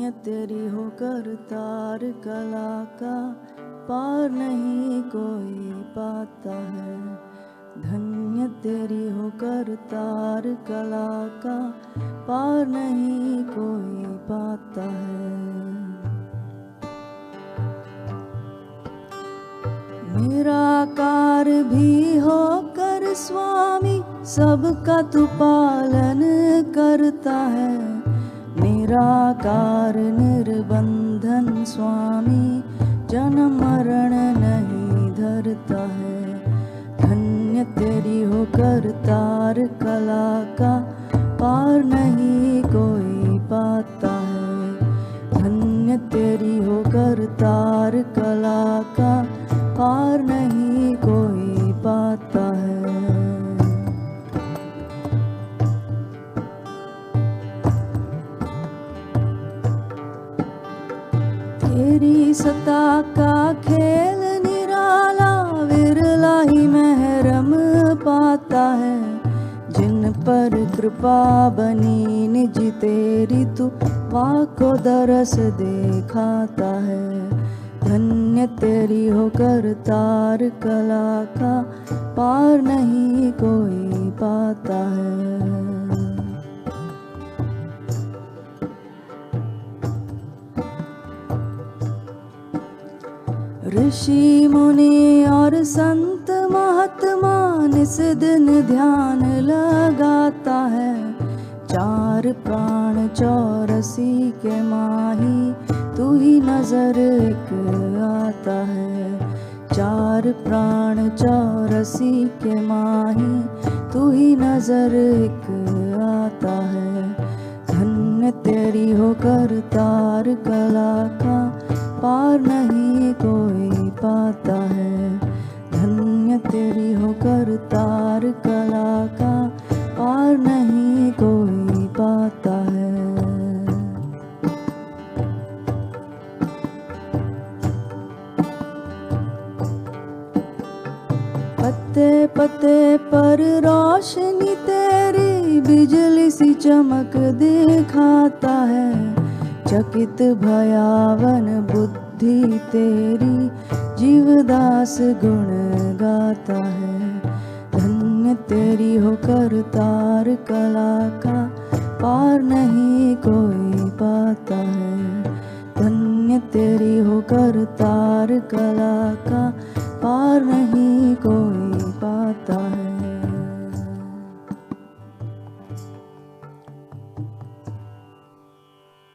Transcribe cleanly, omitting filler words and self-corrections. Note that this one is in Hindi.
धन्य तेरी होकर तार कला का पार नहीं कोई पाता है। धन्य तेरी होकर तार कला का पार नहीं कोई पाता है। निराकार भी होकर स्वामी सबका तू पालन करता है। निराकार निर्बंधन स्वामी जन्म मरण नहीं धरता है। धन्य तेरी होकर तार कला का पार नहीं कोई पाता है। धन्य तेरी होकर तार कला का पार नहीं कोई पाता है। तेरी सत्ता का खेल निराला विरला ही महरम पाता है। जिन पर कृपा बनी निज तेरी तू पाको दरस दिखाता है। धन्य तेरी होकर तार कला का पार नहीं कोई पाता है। ऋषि मुनि और संत महात्मा निस दिन ध्यान लगाता है। चार प्राण चौरसी के माही तू ही नजर एक आता है। चार प्राण चौरसी के माही तू ही नजर एक आता है। धन्य तेरी होकर तार कला का पार नहीं कोई पाता है। धन्य तेरी होकर तार कला का पार नहीं कोई पाता है। पत्ते पत्ते पर रोशनी तेरी बिजली सी चमक दिखाता है। चकित भयावन बुद्धि तेरी जीवदास गुण गाता है। धन्य तेरी होकर तार कला का पार नहीं कोई पाता है। धन्य तेरी होकर तार कला का पार नहीं कोई पाता है।